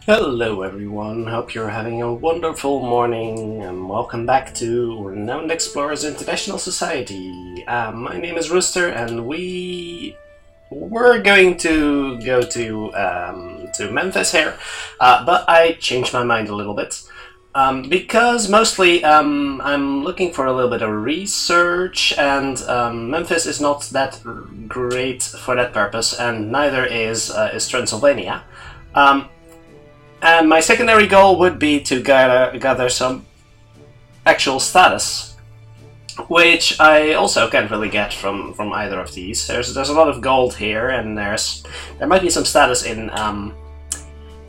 Hello everyone, hope you're having a wonderful morning and welcome back to Renowned Explorers International Society. My name is Rooster and we were going to go to Memphis here, but I changed my mind a little bit. Because mostly I'm looking for a little bit of research, and Memphis is not that great for that purpose, and neither is Transylvania. Um, and my secondary goal would be to gather some actual status, which I also can't really get from either of these. There's a lot of gold here, and there might be some status in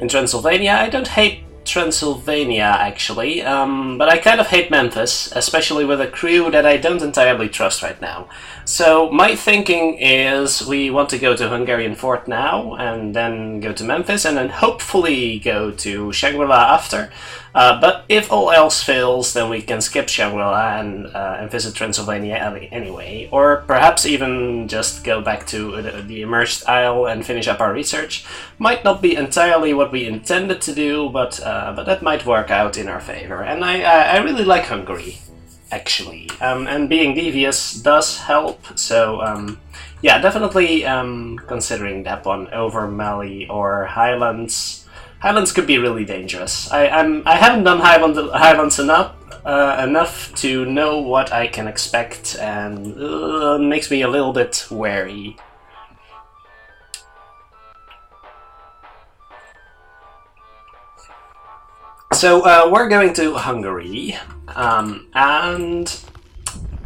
Transylvania. I don't hate Transylvania actually, but I kind of hate Memphis, especially with a crew that I don't entirely trust right now. So my thinking is we want to go to Hungarian Fort now, and then go to Memphis, and then hopefully go to Shangri-La after. But if all else fails, then we can skip Shangri-La and visit Transylvania anyway. Or perhaps even just go back to the Immersed Isle and finish up our research. Might not be entirely what we intended to do, but that might work out in our favor. And I really like Hungary, actually. And being devious does help, so yeah, definitely considering that one over Mali or Highlands. Highlands could be really dangerous. I haven't done Highlands enough to know what I can expect, and makes me a little bit wary. So we're going to Hungary, and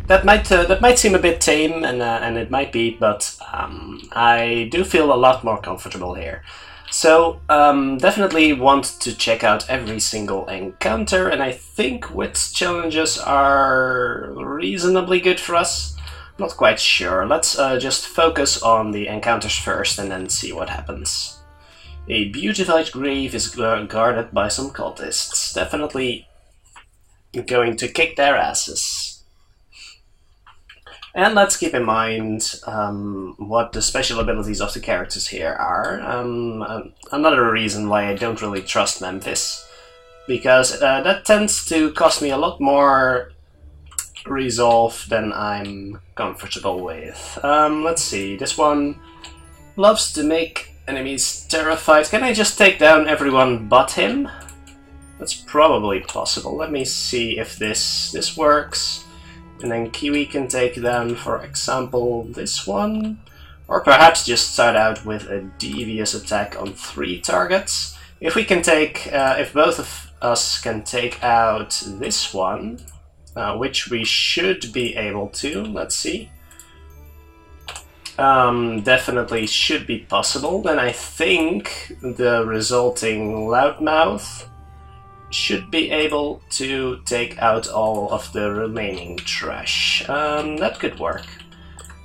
that might seem a bit tame, and it might be, but I do feel a lot more comfortable here. So, definitely want to check out every single encounter, and I think wits challenges are reasonably good for us. Not quite sure. Let's just focus on the encounters first and then see what happens. A beautified grave is guarded by some cultists. Definitely going to kick their asses. And let's keep in mind what the special abilities of the characters here are. Another reason why I don't really trust Memphis, because that tends to cost me a lot more resolve than I'm comfortable with. Let's see, this one loves to make enemies terrified. Can I just take down everyone but him? That's probably possible. Let me see if this works. And then Kiwi can take down, for example, this one. Or perhaps just start out with a devious attack on 3 targets. If we can take, if both of us can take out this one, which we should be able to, let's see. Definitely should be possible. Then I think the resulting loudmouth should be able to take out all of the remaining trash. That could work.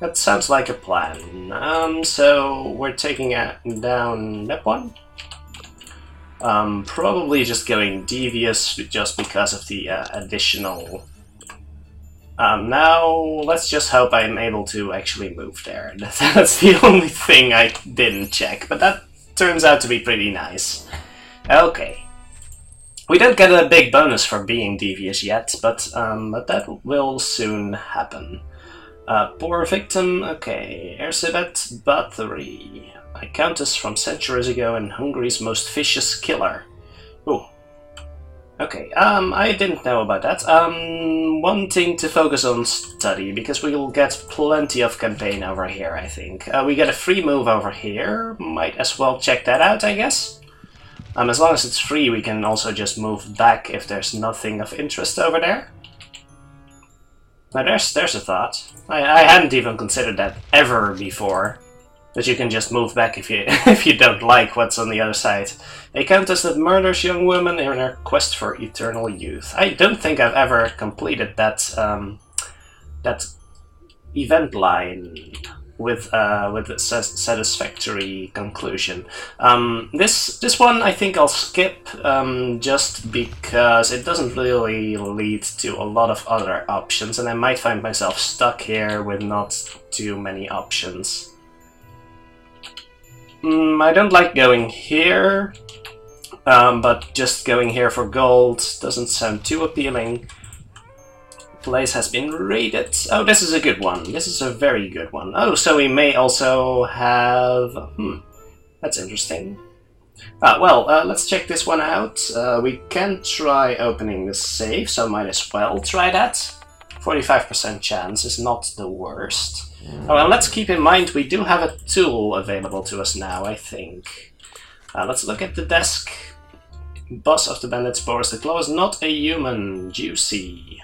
That sounds like a plan. So we're taking down that one. Probably just going devious just because of the additional. Now let's just hope I'm able to actually move there. That's the only thing I didn't check, but that turns out to be pretty nice. Okay. We don't get a big bonus for being devious yet, but that will soon happen. Poor victim, okay. Erzsébet Bathory, a countess from centuries ago and Hungary's most vicious killer. Ooh. Okay, I didn't know about that. Wanting to focus on study, because we'll get plenty of campaign over here, I think. We get a free move over here, might as well check that out, I guess. As long as it's free, we can also just move back if there's nothing of interest over there. Now there's a thought. I hadn't even considered that ever before. That you can just move back if you if you don't like what's on the other side. A countess that murders young women in her quest for eternal youth. I don't think I've ever completed that that event line with a satisfactory conclusion. This one I think I'll skip just because it doesn't really lead to a lot of other options, and I might find myself stuck here with not too many options. I don't like going here, But just going here for gold doesn't sound too appealing. Place has been raided. Oh, this is a good one. This is a very good one. Oh, so we may also have... that's interesting. Well, let's check this one out. We can try opening the safe, so might as well try that. 45% chance is not the worst. Oh, and let's keep in mind we do have a tool available to us now, I think. Let's look at the desk. Boss of the bandit spores. The claw is not a human. Juicy.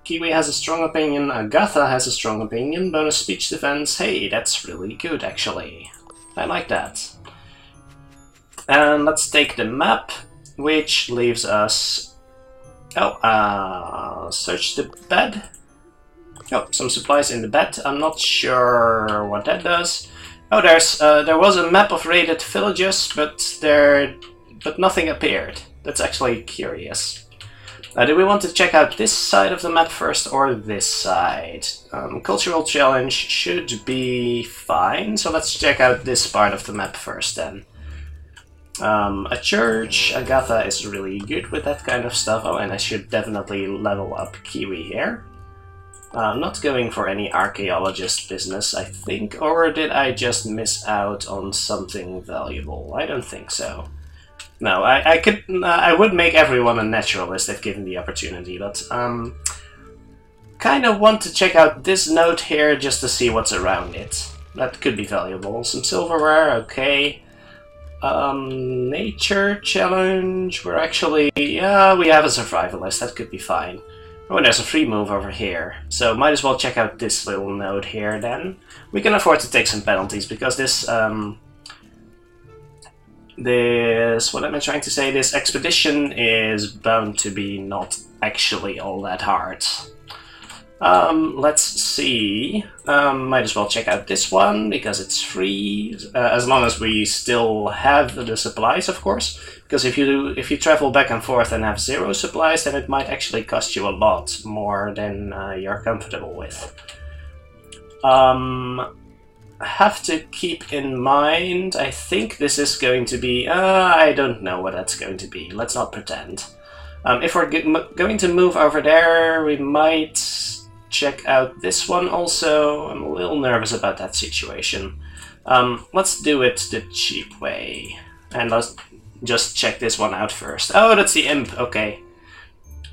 Kiwi has a strong opinion. Agatha has a strong opinion. Bonus speech defense. Hey, that's really good, actually. I like that. And let's take the map, which leaves us... Oh, search the bed. Oh, some supplies in the bed. I'm not sure what that does. Oh, there was a map of raided villages, but nothing appeared. That's actually curious. Do we want to check out this side of the map first or this side? Cultural challenge should be fine, so let's check out this part of the map first then. A church. Agatha is really good with that kind of stuff. Oh, and I should definitely level up Kiwi here. I'm not going for any archaeologist business, I think, or did I just miss out on something valuable? I don't think so. No, I would make everyone a naturalist if given the opportunity, but kind of want to check out this node here just to see what's around it. That could be valuable. Some silverware, okay. Nature challenge. We're actually, yeah, we have a survivalist. That could be fine. Oh, and there's a free move over here, so might as well check out this little node here. Then we can afford to take some penalties because this. What am I trying to say? This expedition is bound to be not actually all that hard. Let's see. Might as well check out this one because it's free, as long as we still have the supplies, of course. Because if you travel back and forth and have 0 supplies, then it might actually cost you a lot more than you're comfortable with. Have to keep in mind, I think this is going to be, I don't know what that's going to be, let's not pretend. If we're going to move over there, we might check out this one also. I'm a little nervous about that situation. Let's do it the cheap way, and let's just check this one out first. Oh, that's the imp, okay.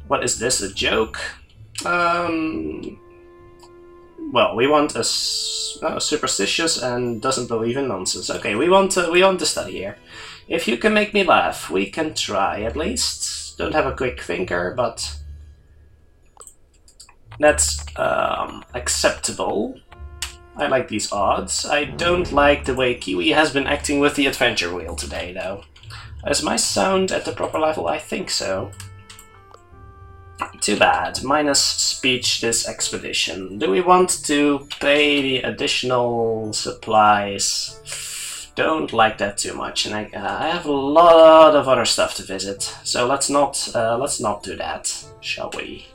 What is this, a joke? Well, we want a superstitious and doesn't believe in nonsense. Okay, we want to study here. If you can make me laugh, we can try at least. Don't have a quick thinker, but that's acceptable. I like these odds. I don't like the way Kiwi has been acting with the adventure wheel today, though. Is my sound at the proper level? I think so. Too bad. Minus speech this expedition. Do we want to pay the additional supplies? Don't like that too much, and I have a lot of other stuff to visit, so let's not do that, shall we?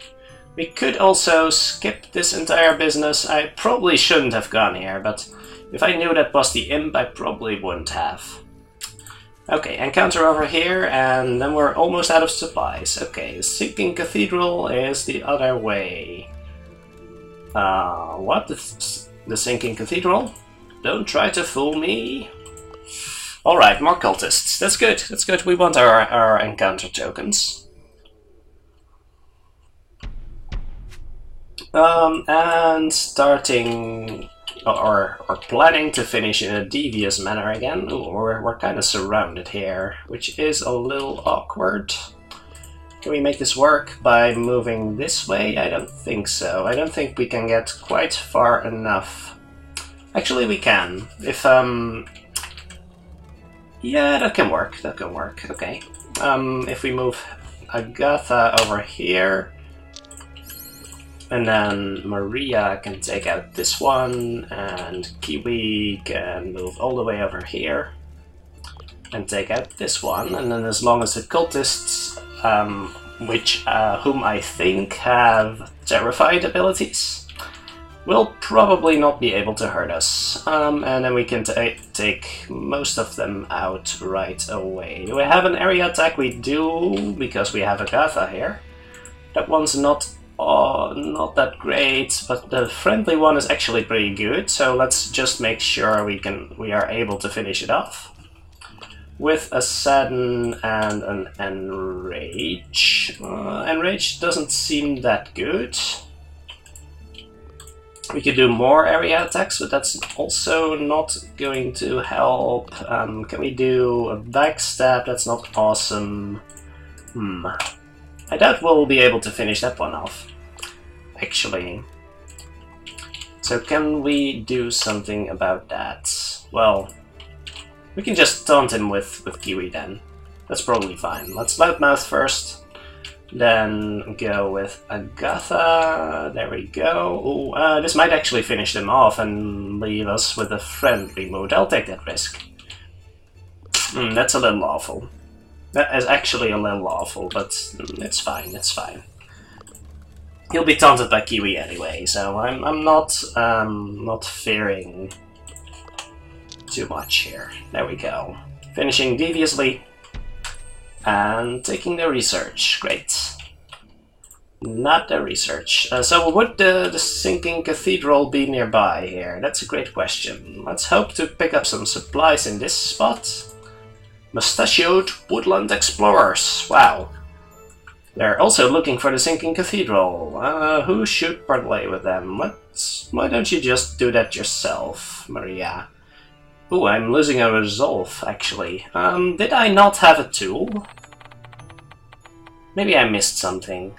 We could also skip this entire business. I probably shouldn't have gone here, but if I knew that was the imp, I probably wouldn't have. Okay, encounter over here, and then we're almost out of supplies. Okay, the Sinking Cathedral is the other way. What? The Sinking Cathedral? Don't try to fool me. Alright, more cultists. That's good, that's good. We want our encounter tokens. And starting... Or planning to finish in a devious manner again. Ooh, we're kind of surrounded here, which is a little awkward. Can we make this work by moving this way? I don't think so. I don't think we can get quite far enough. Actually, we can. If, yeah, that can work. That can work. Okay. If we move Agatha over here, and then Maria can take out this one, and Kiwi can move all the way over here and take out this one. And then as long as the cultists, whom I think have terrified abilities, will probably not be able to hurt us. And then we can take most of them out right away. Do we have an area attack? We do, because we have Agatha here. That one's not that great, but the friendly one is actually pretty good, so let's just make sure we are able to finish it off. With a Sadden and an Enrage. Enrage doesn't seem that good. We could do more area attacks, but that's also not going to help. Can we do a backstab? That's not awesome. I doubt we'll be able to finish that one off, actually. So can we do something about that? Well, we can just taunt him with Kiwi then. That's probably fine. Let's Loudmouth first. Then go with Agatha. There we go. Ooh, this might actually finish them off and leave us with a friendly mood. I'll take that risk. That's a little awful. That is actually a little awful, but it's fine, it's fine. He'll be taunted by Kiwi anyway, so I'm not fearing too much here. There we go. Finishing deviously. And taking the research. Great. Not the research. So would the Sinking Cathedral be nearby here? That's a great question. Let's hope to pick up some supplies in this spot. Mustachioed Woodland Explorers. Wow. They're also looking for the Sinking Cathedral. Who should parlay with them? Why don't you just do that yourself, Maria? Ooh, I'm losing a resolve, actually. Did I not have a tool? Maybe I missed something.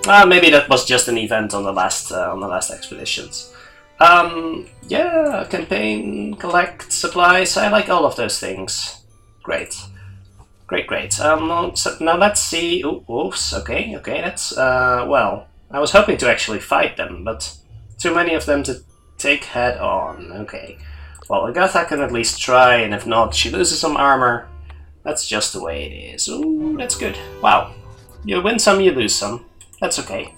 Maybe that was just an event on the last expeditions. Yeah, campaign, collect supplies. I like all of those things. Great, great. So now let's see. Oops. Okay. That's well. I was hoping to actually fight them, but too many of them to take head on. Okay. Well, Agatha can at least try, and if not, she loses some armor. That's just the way it is. Ooh, that's good. Wow. You win some, you lose some. That's okay.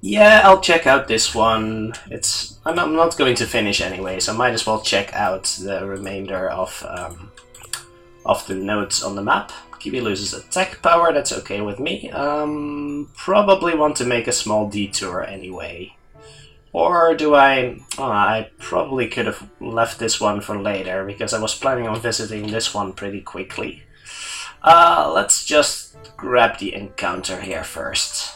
Yeah, I'll check out this one. I'm not going to finish anyway, so I might as well check out the remainder of the nodes on the map. Kiwi loses attack power, that's okay with me. Probably want to make a small detour anyway. Or do I... Oh, I probably could have left this one for later, because I was planning on visiting this one pretty quickly. Let's just grab the encounter here first.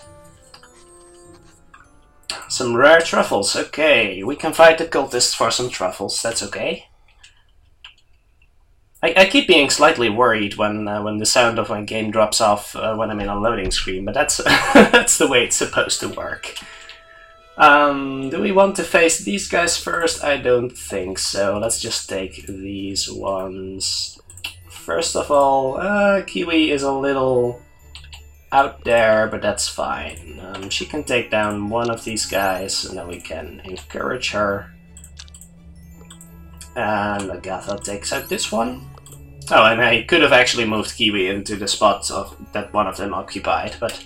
Some rare truffles, okay. We can fight the cultists for some truffles, that's okay. I keep being slightly worried when the sound of my game drops off when I'm in a loading screen, but that's that's the way it's supposed to work. Do we want to face these guys first? I don't think so. Let's just take these ones. First of all, Kiwi is a little out there, but that's fine. She can take down one of these guys, and then we can encourage her. And Agatha takes out this one. Oh, and I could have actually moved Kiwi into the spot that one of them occupied, but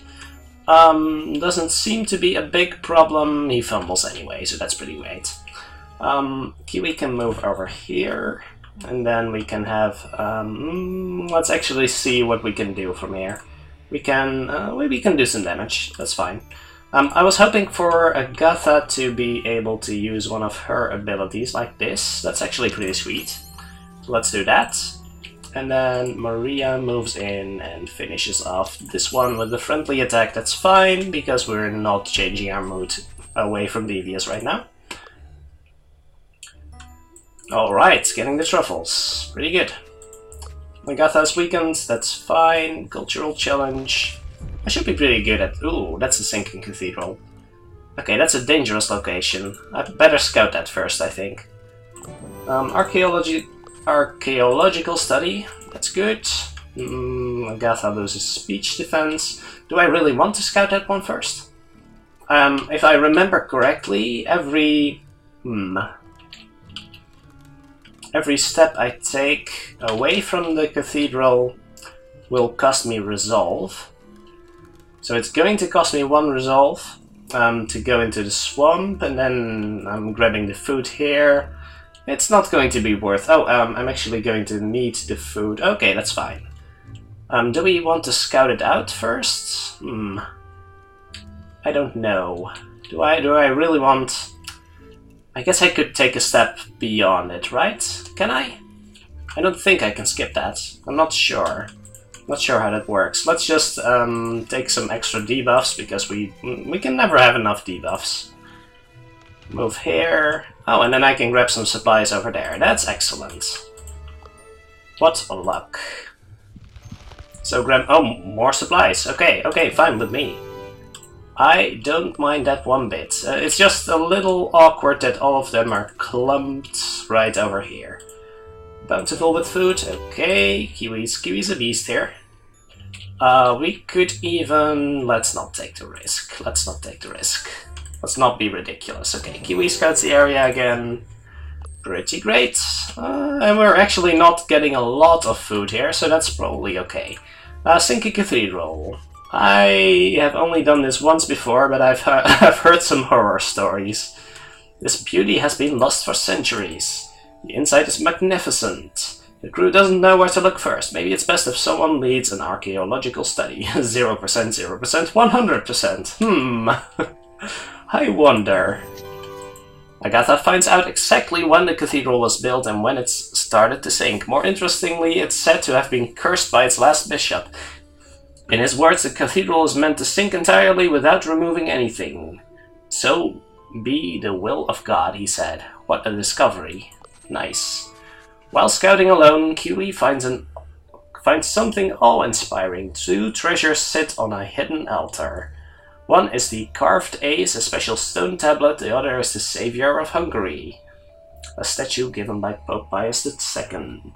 doesn't seem to be a big problem. He fumbles anyway, so that's pretty great. Kiwi can move over here, and then we can have... let's actually see what we can do from here. We can do some damage, that's fine. I was hoping for Agatha to be able to use one of her abilities like this. That's actually pretty sweet. So let's do that. And then Maria moves in and finishes off this one with a friendly attack. That's fine, because we're not changing our mood away from Devious right now. Alright, getting the truffles. Pretty good. Agatha's weakened, that's fine. Cultural challenge. I should be pretty good at... Ooh, that's a Sinking Cathedral. Okay, that's a dangerous location. I'd better scout that first, I think. Archaeological study. That's good. Agatha loses speech defense. Do I really want to scout that one first? If I remember correctly, every step I take away from the cathedral will cost me resolve. So it's going to cost me 1 resolve to go into the swamp, and then I'm grabbing the food here. It's not going to be worth... Oh, I'm actually going to need the food. Okay, that's fine. Do we want to scout it out first? I don't know. Do I really want... I guess I could take a step beyond it, right? Can I? I don't think I can skip that. I'm not sure. Not sure how that works. Let's just take some extra debuffs, because we can never have enough debuffs. Move here. Oh, and then I can grab some supplies over there. That's excellent. What a luck. So grab... Oh, more supplies. Okay, okay, fine with me. I don't mind that one bit. It's just a little awkward that all of them are clumped right over here. Bountiful with food. Okay, Kiwi's a beast here. We could even... Let's not take the risk. Let's not take the risk. Let's not be ridiculous. Okay, Kiwi scouts the area again. Pretty great. And we're actually not getting a lot of food here, so that's probably okay. Sinking Cathedral. I have only done this once before, but I've heard some horror stories. This beauty has been lost for centuries. The inside is magnificent. The crew doesn't know where to look first. Maybe it's best if someone leads an archaeological study. 0%, 0%, 100%. I wonder. Agatha finds out exactly when the cathedral was built and when it started to sink. More interestingly, it's said to have been cursed by its last bishop. In his words, the cathedral is meant to sink entirely without removing anything. So be the will of God, he said. What a discovery. Nice. While scouting alone, Kiwi finds something awe-inspiring. 2 treasures sit on a hidden altar. One is the carved ace, a special stone tablet. The other is the Savior of Hungary, a statue given by Pope Pius II.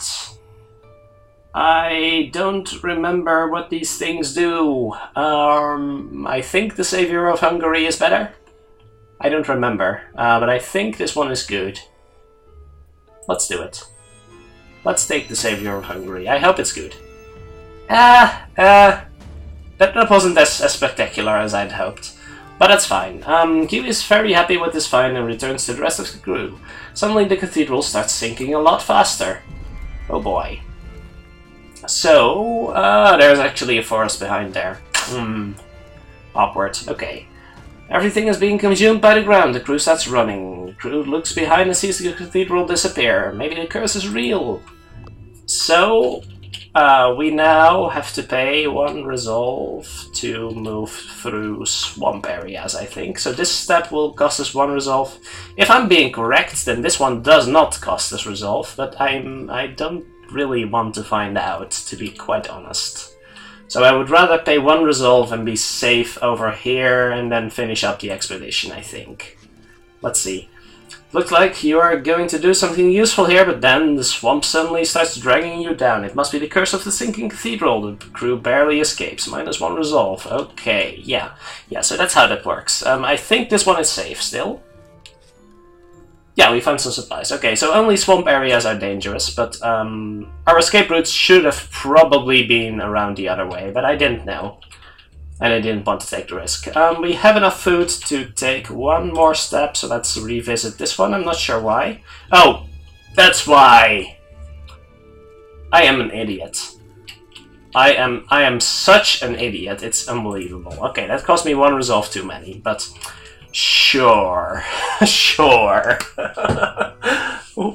I don't remember what these things do. I think the Savior of Hungary is better. I don't remember, but I think this one is good. Let's do it. Let's take the Savior of Hungary. I hope it's good. That wasn't as spectacular as I'd hoped. But that's fine. Kiwi is very happy with this find and returns to the rest of the crew. Suddenly the cathedral starts sinking a lot faster. Oh boy. So, there's actually a forest behind there. Awkward. Okay. Everything is being consumed by the ground. The crew starts running. The crew looks behind and sees the cathedral disappear. Maybe the curse is real. So, we now have to pay 1 resolve to move through swamp areas, I think. So this step will cost us 1 resolve. If I'm being correct, then this one does not cost us resolve, but I don't really want to find out, to be quite honest. So I would rather pay 1 resolve and be safe over here and then finish up the expedition, I think. Let's see. Looks like you are going to do something useful here, but then the swamp suddenly starts dragging you down. It must be the curse of the Sinking Cathedral. The crew barely escapes. -1 resolve. Okay, yeah. Yeah, so that's how that works. I think this one is safe still. Yeah, we found some supplies. Okay, so only swamp areas are dangerous, but our escape routes should have probably been around the other way, but I didn't know. And I didn't want to take the risk. We have enough food to take 1 more step, so let's revisit this one. I'm not sure why. Oh, that's why! I am an idiot. I am such an idiot, it's unbelievable. Okay, that cost me 1 resolve too many, but sure, sure.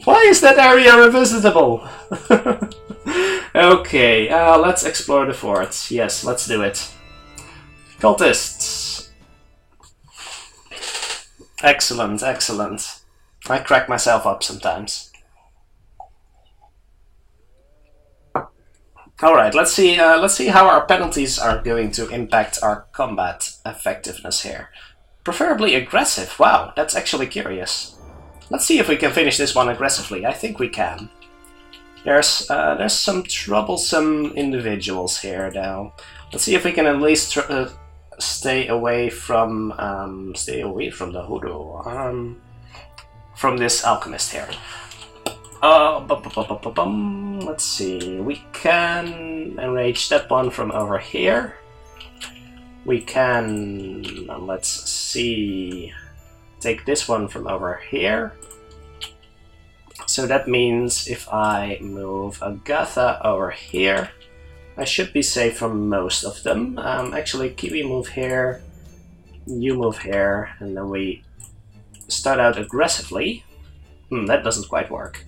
Why is that area revisitable? Okay, let's explore the fort. Yes, let's do it. Cultists. Excellent, excellent. I crack myself up sometimes. Alright, let's see how our penalties are going to impact our combat effectiveness here. Preferably aggressive. Wow, that's actually curious. Let's see if we can finish this one aggressively. I think we can. There's some troublesome individuals here now. Let's see if we can at least stay away from the hoodoo. From this alchemist here. Let's see. We can enrage that one from over here. we can, let's see, take this one from over here. So that means if I move Agatha over here, I should be safe from most of them. Actually, Kiwi move here, you move here, and then we start out aggressively. That doesn't quite work.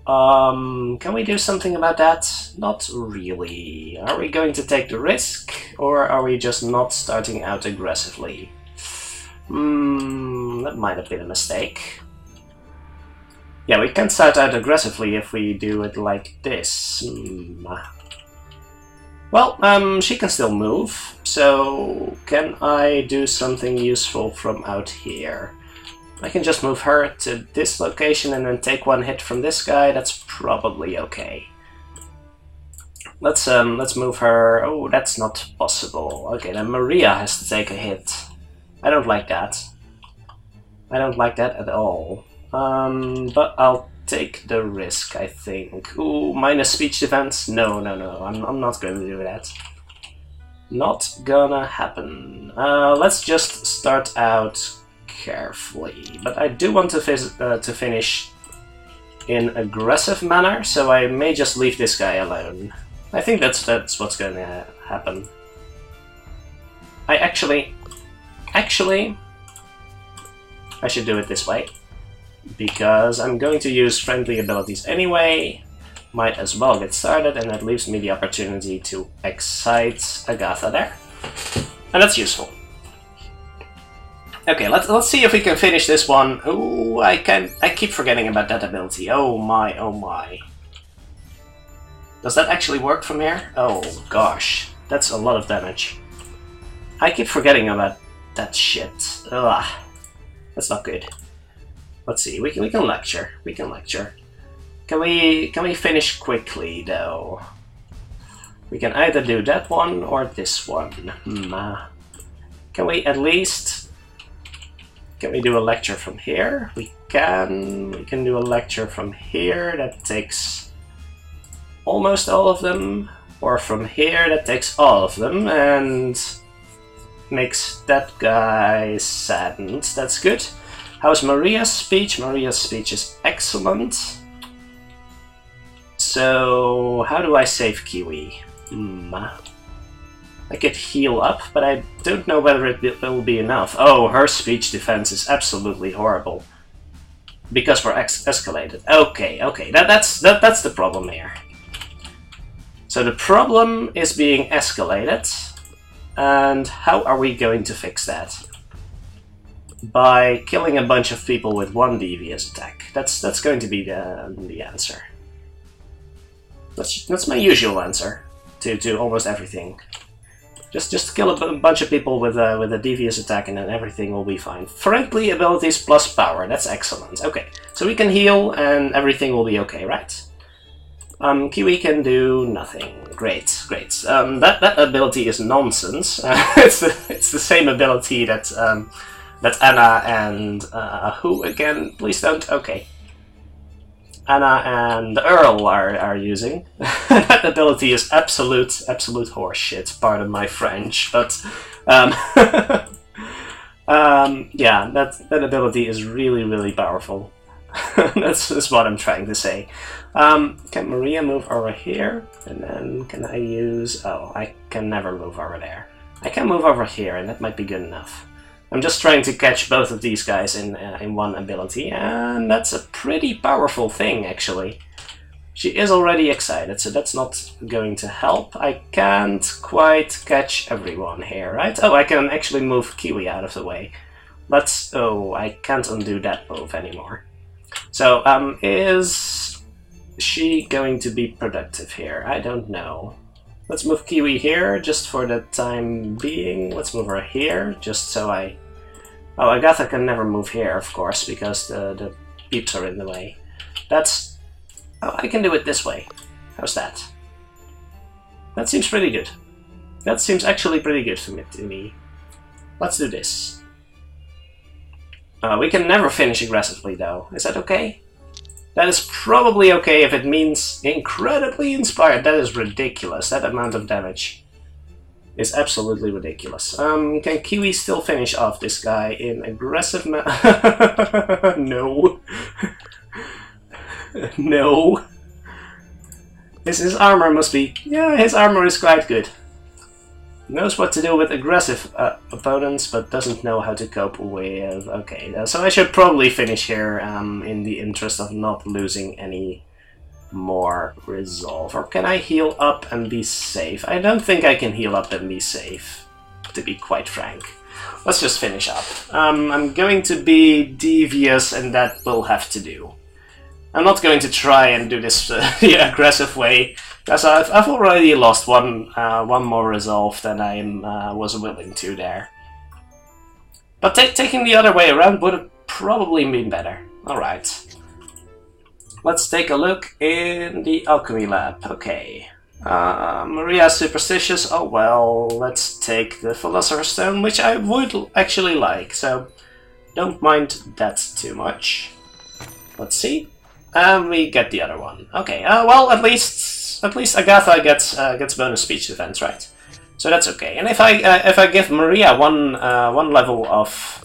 Can we do something about that? Not really. Are we going to take the risk, or are we just not starting out aggressively? That might have been a mistake. Yeah, we can start out aggressively if we do it like this. Well, she can still move, so can I do something useful from out here? I can just move her to this location and then take one hit from this guy. That's probably okay. Let's move her. Oh, that's not possible. Okay, then Maria has to take a hit. I don't like that. I don't like that at all. But I'll take the risk, I think. Ooh, minus speech defense? No. I'm not going to do that. Not gonna happen. Let's just start out carefully, but I do want to finish in aggressive manner, so I may just leave this guy alone. I think that's what's going to happen. I actually, I should do it this way, because I'm going to use friendly abilities anyway. Might as well get started, and that leaves me the opportunity to excite Agatha there, and that's useful. Okay, let's see if we can finish this one. Ooh, I keep forgetting about that ability. Oh my, oh my. Does that actually work from here? Oh gosh, that's a lot of damage. I keep forgetting about that shit. Ugh, that's not good. Let's see, we can lecture. We can lecture. Can we finish quickly though? We can either do that one or this one. Can we at least? Can we do a lecture from here? We can do a lecture from here. That takes almost all of them. Or from here, that takes all of them and makes that guy saddened. That's good. How's Maria's speech? Maria's speech is excellent. So, how do I save Kiwi? I could heal up, but I don't know whether it will be enough. Oh, her speech defense is absolutely horrible. Because we're escalated. Okay, that's the problem here. So the problem is being escalated, and how are we going to fix that? By killing a bunch of people with one devious attack. That's going to be the answer. That's my usual answer to almost everything. Just kill a bunch of people with a devious attack and then everything will be fine. Friendly abilities plus power, that's excellent. Okay, so we can heal and everything will be okay, right? Kiwi can do nothing. Great. That ability is nonsense. It's the same ability that Anna and who again? Please don't. Okay. Anna and Earl are using. That ability is absolute horseshit, pardon my French, but yeah, that ability is really powerful. That's what I'm trying to say. Can Maria move over here? And then can I use... Oh, I can never move over there. I can move over here, and that might be good enough. I'm just trying to catch both of these guys in one ability, and that's a pretty powerful thing, actually. She is already excited, so that's not going to help. I can't quite catch everyone here, right? Oh, I can actually move Kiwi out of the way. Let's... Oh, I can't undo that move anymore. So, is she going to be productive here? I don't know. Let's move Kiwi here, just for the time being. Let's move her here, just so I... Oh, Agatha can never move here, of course, because the peeps are in the way. That's... Oh, I can do it this way. How's that? That seems pretty good. That seems actually pretty good to me. Let's do this. We can never finish aggressively, though. Is that okay? That is probably okay if it means incredibly inspired. That is ridiculous, that amount of damage. is absolutely ridiculous. Can Kiwi still finish off this guy in aggressive No. No. His armor must be... Yeah, his armor is quite good. Knows what to do with aggressive opponents, but doesn't know how to cope with... Okay, so I should probably finish here in the interest of not losing any more resolve. Or can I heal up and be safe? I don't think I can heal up and be safe, to be quite frank. Let's just finish up. I'm going to be devious, and that will have to do. I'm not going to try and do this the aggressive way, because I've already lost one more resolve than I was willing to there. But taking the other way around would have probably been better. Alright. Let's take a look in the alchemy lab. Okay. Maria's superstitious. Oh well, let's take the Philosopher's Stone, which I would actually like, so don't mind that too much. Let's see. We get the other one. Okay. Well, at least Agatha gets bonus speech defense, right? So that's okay. And if I give Maria one level of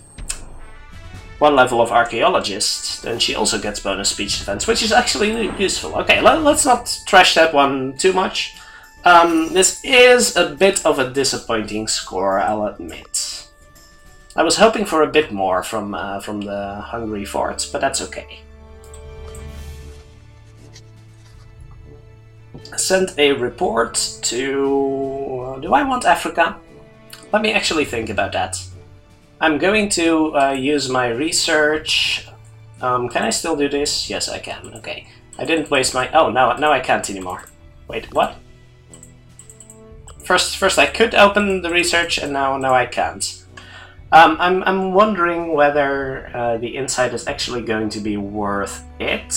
archaeologist, then she also gets bonus speech defense, which is actually useful. Okay, let's not trash that one too much. This is a bit of a disappointing score, I'll admit. I was hoping for a bit more from the Hungary forts, but that's okay. Send a report to... do I want Africa? Let me actually think about that. I'm going to use my research. Can I still do this? Yes, I can. Okay. I didn't waste my... Oh, now I can't anymore. Wait, what? First I could open the research, and now I can't. I'm wondering whether the insight is actually going to be worth it.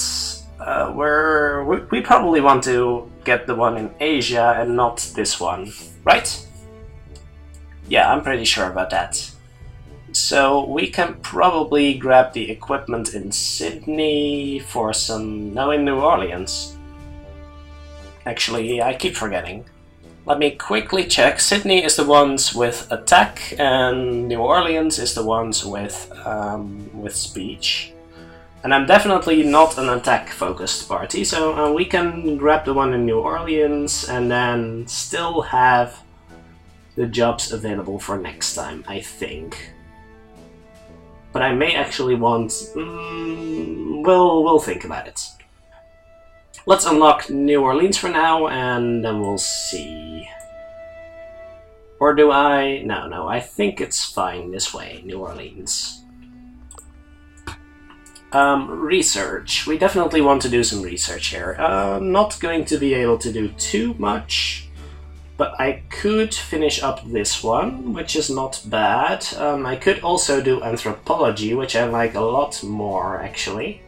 We probably want to get the one in Asia and not this one, right? Yeah, I'm pretty sure about that. So we can probably grab the equipment in Sydney for some... No, in New Orleans. Actually, I keep forgetting. Let me quickly check. Sydney is the ones with attack, and New Orleans is the ones with speech. And I'm definitely not an attack-focused party, so we can grab the one in New Orleans and then still have the jobs available for next time, I think. But I may actually want... we'll think about it. Let's unlock New Orleans for now, and then we'll see. Or do I... No, I think it's fine this way, New Orleans. Research. We definitely want to do some research here. Not going to be able to do too much, but I could finish up this one, which is not bad. I could also do anthropology, which I like a lot more, actually.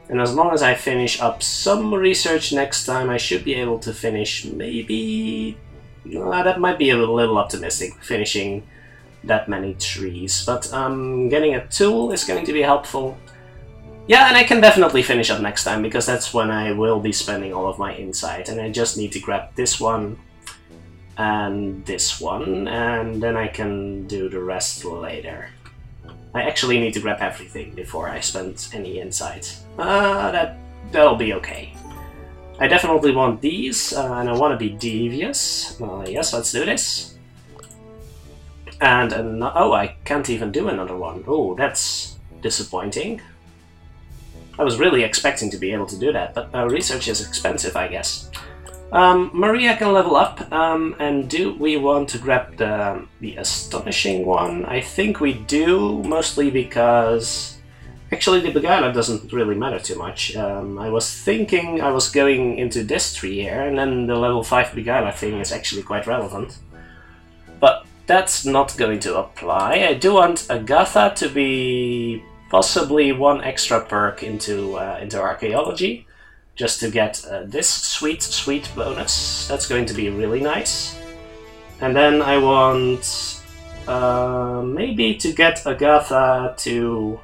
And as long as I finish up some research next time, I should be able to finish maybe... that might be a little optimistic, finishing that many trees. But getting a tool is going to be helpful. Yeah, and I can definitely finish up next time, because that's when I will be spending all of my insight. And I just need to grab this one and this one, and then I can do the rest later. I actually need to grab everything before I spend any insight. That'll be okay. I definitely want these, and I want to be devious. Yes, let's do this. And oh, I can't even do another one. Oh, that's disappointing. I was really expecting to be able to do that, but research is expensive, I guess. Maria can level up, and do we want to grab the astonishing one? I think we do, mostly because... Actually, the Beguiler doesn't really matter too much. I was thinking I was going into this tree here, and then the level 5 Beguiler thing is actually quite relevant. But that's not going to apply. I do want Agatha to be possibly one extra perk into archaeology, just to get this sweet bonus. That's going to be really nice. And then I want maybe to get Agatha to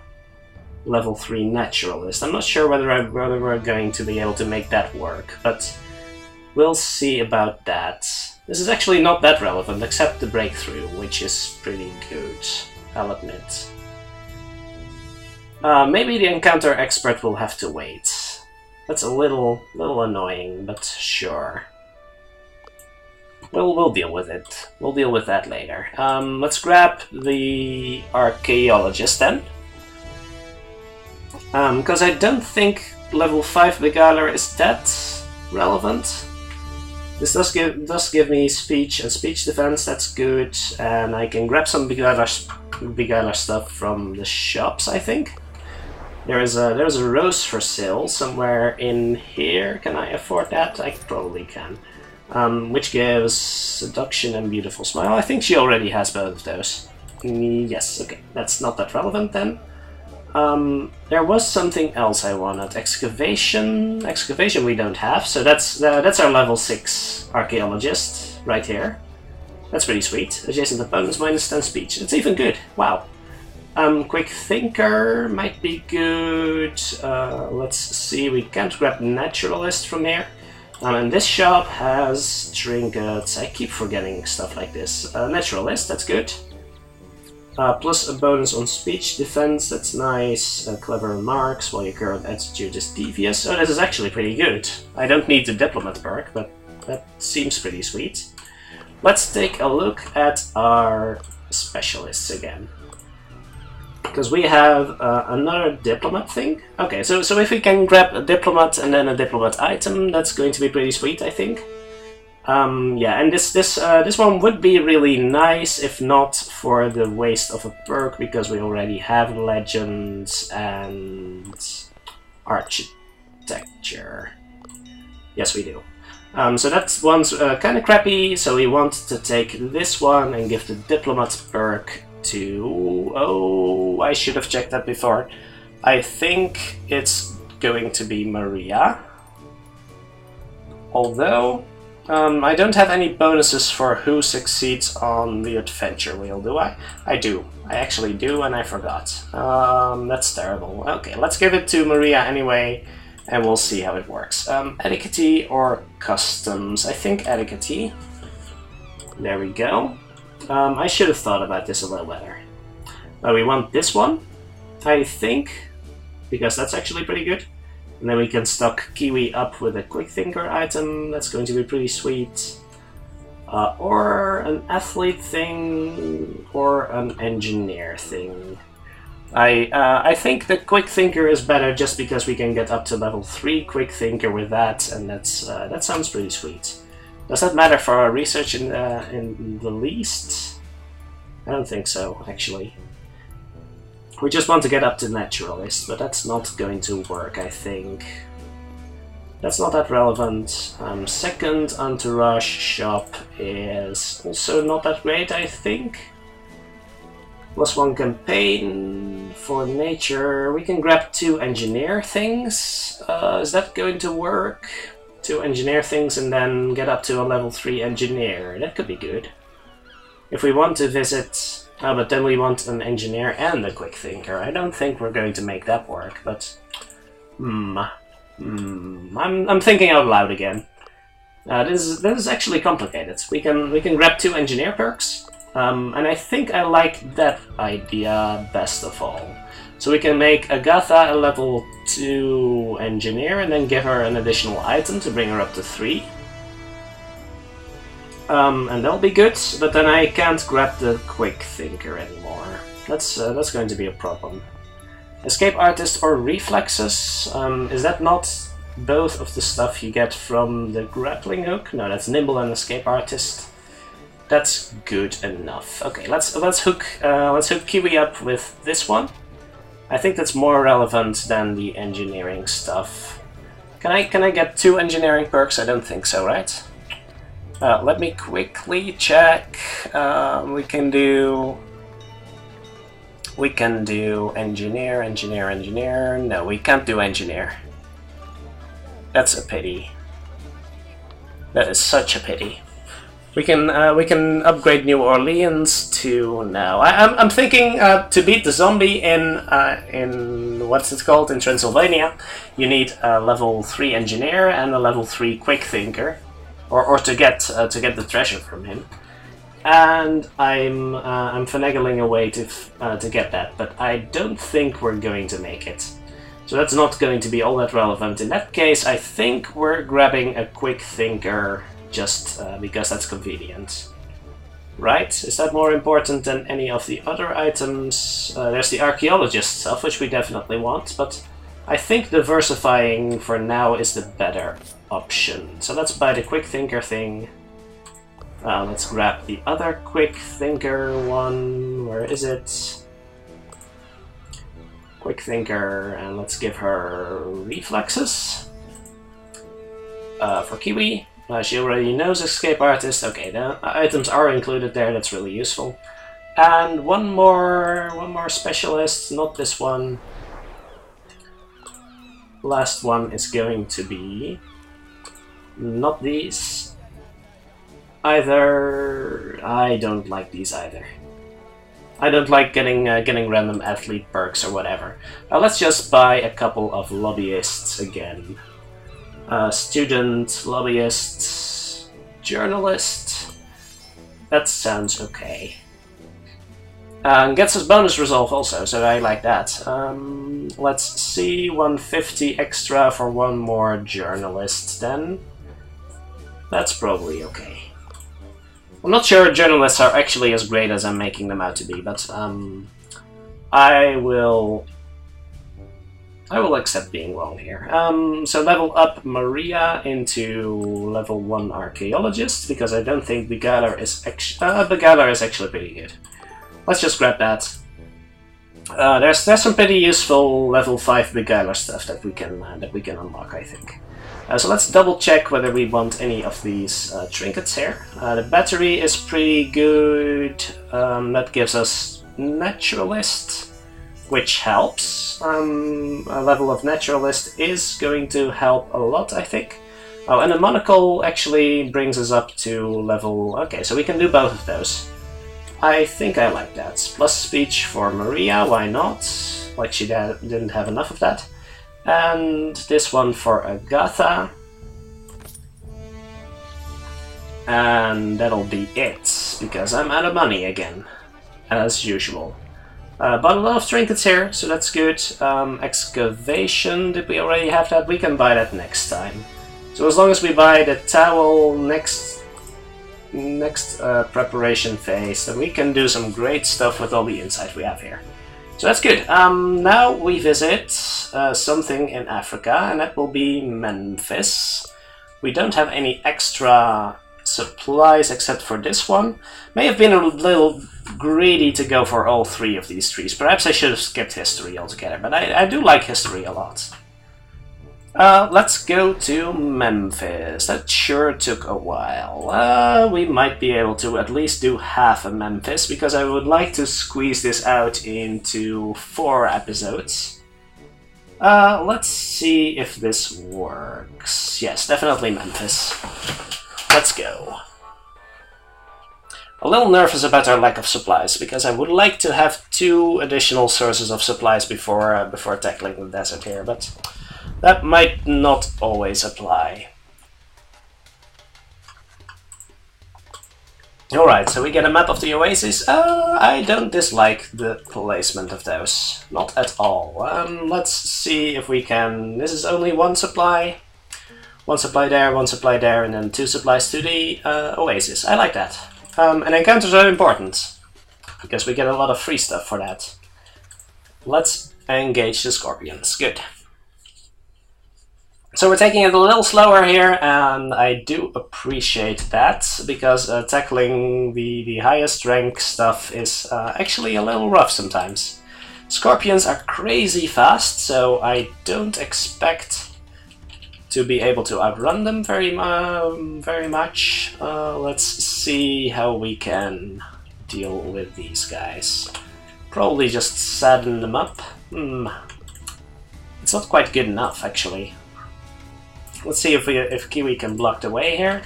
level 3 naturalist. I'm not sure whether we're going to be able to make that work, but we'll see about that. This is actually not that relevant, except the breakthrough, which is pretty good, I'll admit. Maybe the encounter expert will have to wait. That's a little annoying, but sure. We'll deal with it. We'll deal with that later. Let's grab the archaeologist then. Because I don't think level 5 Beguiler is that relevant. This does give me speech and speech defense, that's good. And I can grab some Beguiler stuff from the shops, I think. There's a rose for sale somewhere in here. Can I afford that? I probably can. Which gives seduction and beautiful smile. I think she already has both of those. Yes, okay, that's not that relevant then. There was something else I wanted. Excavation. Excavation we don't have, so that's our level 6 archaeologist right here. That's pretty sweet. Adjacent opponents minus 10 speech. It's even good. Wow. Quick Thinker might be good. Let's see, we can't grab Naturalist from here. And this shop has trinkets. I keep forgetting stuff like this. Naturalist, that's good. Plus a bonus on speech defense, that's nice. Clever remarks, while your current attitude is devious. Oh, this is actually pretty good. I don't need the diplomat perk, but that seems pretty sweet. Let's take a look at our specialists again. Because we have another diplomat thing. Okay, so if we can grab a diplomat and then a diplomat item, that's going to be pretty sweet, I think. Yeah, and this one would be really nice if not for the waste of a perk, because we already have legends and architecture. Yes, we do. So that one's kind of crappy. So we want to take this one and give the diplomat perk to... Oh, I should have checked that before. I think it's going to be Maria. Although, I don't have any bonuses for who succeeds on the adventure wheel, do I? I do. I actually do, and I forgot. That's terrible. Okay, let's give it to Maria anyway, and we'll see how it works. Etiquette or customs? I think etiquette. There we go. I should have thought about this a little better. We want this one, I think, because that's actually pretty good. And then we can stock Kiwi up with a Quick Thinker item, that's going to be pretty sweet. Or an athlete thing, or an engineer thing. I think the Quick Thinker is better just because we can get up to level 3 Quick Thinker with that, and that sounds pretty sweet. Does that matter for our research in the least? I don't think so, actually. We just want to get up to Naturalist, but that's not going to work, I think. That's not that relevant. Second Entourage shop is also not that great, I think. +1 campaign for nature. We can grab 2 engineer things. Is that going to work? 2 engineer things and then get up to a level 3 engineer. That could be good. If we want to visit... but then we want an engineer and a Quick Thinker. I don't think we're going to make that work, but... I'm thinking out loud again. This is actually complicated. We can grab 2 engineer perks. And I think I like that idea best of all. So we can make Agatha a level 2 engineer and then give her an additional item to bring her up to 3. And that'll be good, but then I can't grab the Quick Thinker anymore. That's going to be a problem. Escape Artist or Reflexes? Is that not both of the stuff you get from the grappling hook? No, that's Nimble and Escape Artist. That's good enough. Okay, let's hook Kiwi up with this one. I think that's more relevant than the engineering stuff. Can I get 2 engineering perks? I don't think so, right? Let me quickly check. We can do engineer. No, we can't do engineer. That's a pity. That is such a pity. We can upgrade New Orleans to no. I'm thinking to beat the zombie in what's it called in Transylvania, you need a level 3 engineer and a level 3 Quick Thinker. or to get the treasure from him. And I'm finagling a way to get that, but I don't think we're going to make it. So that's not going to be all that relevant. In that case, I think we're grabbing a quick thinker just because that's convenient. Right? Is that more important than any of the other items? There's the archaeologist stuff, which we definitely want, but I think diversifying for now is the better option. So let's buy the quick thinker thing. Let's grab the other quick thinker one. Where is it? Quick thinker, and let's give her reflexes. For Kiwi. She already knows escape artist. Okay, the items are included there. That's really useful. And one more specialist. Not this one. Last one is going to be not these either. I don't like these either. I don't like getting random athlete perks or whatever. Let's just buy a couple of lobbyists again. Student, lobbyist, journalist. That sounds okay. Gets us bonus resolve also, so I like that. Let's see, 150 extra for one more journalist then. That's probably okay. I'm not sure journalists are actually as great as I'm making them out to be, but I will accept being wrong here. So level up Maria into level 1 archaeologist, because I don't think Begaler is actually pretty good. Let's just grab that. There's some pretty useful level 5 Beguiler stuff that we can unlock, I think. So let's double check whether we want any of these trinkets here. The battery is pretty good. That gives us naturalist, which helps. A level of naturalist is going to help a lot, I think. Oh, and the monocle actually brings us up to level... Okay, so we can do both of those. I think I like that. Plus speech for Maria, why not? Like she didn't have enough of that. And this one for Agatha. And that'll be it, because I'm out of money again, as usual. Bought a lot of trinkets here, so that's good. Excavation, did we already have that? We can buy that next time. So as long as we buy the towel next preparation phase, then we can do some great stuff with all the insight we have here. So that's good. Now we visit something in Africa, and that will be Memphis. We don't have any extra supplies except for this one. May have been a little greedy to go for all 3 of these trees. Perhaps I should have skipped history altogether, but I do like history a lot. Let's go to Memphis. That sure took a while. We might be able to at least do half of Memphis, because I would like to squeeze this out into 4 episodes. Let's see if this works. Yes, definitely Memphis. Let's go. A little nervous about our lack of supplies, because I would like to have 2 additional sources of supplies before tackling the desert here, but that might not always apply. Alright, so we get a map of the oasis. I don't dislike the placement of those. Not at all. Let's see if we can... This is only 1 supply. 1 supply there, 1 supply there, and then 2 supplies to the oasis. I like that. And encounters are important, because we get a lot of free stuff for that. Let's engage the scorpions. Good. So we're taking it a little slower here, and I do appreciate that, because tackling the highest rank stuff is actually a little rough sometimes. Scorpions are crazy fast, so I don't expect to be able to outrun them very much. Let's see how we can deal with these guys. Probably just sadden them up. It's not quite good enough, actually. Let's see if Kiwi can block the way here.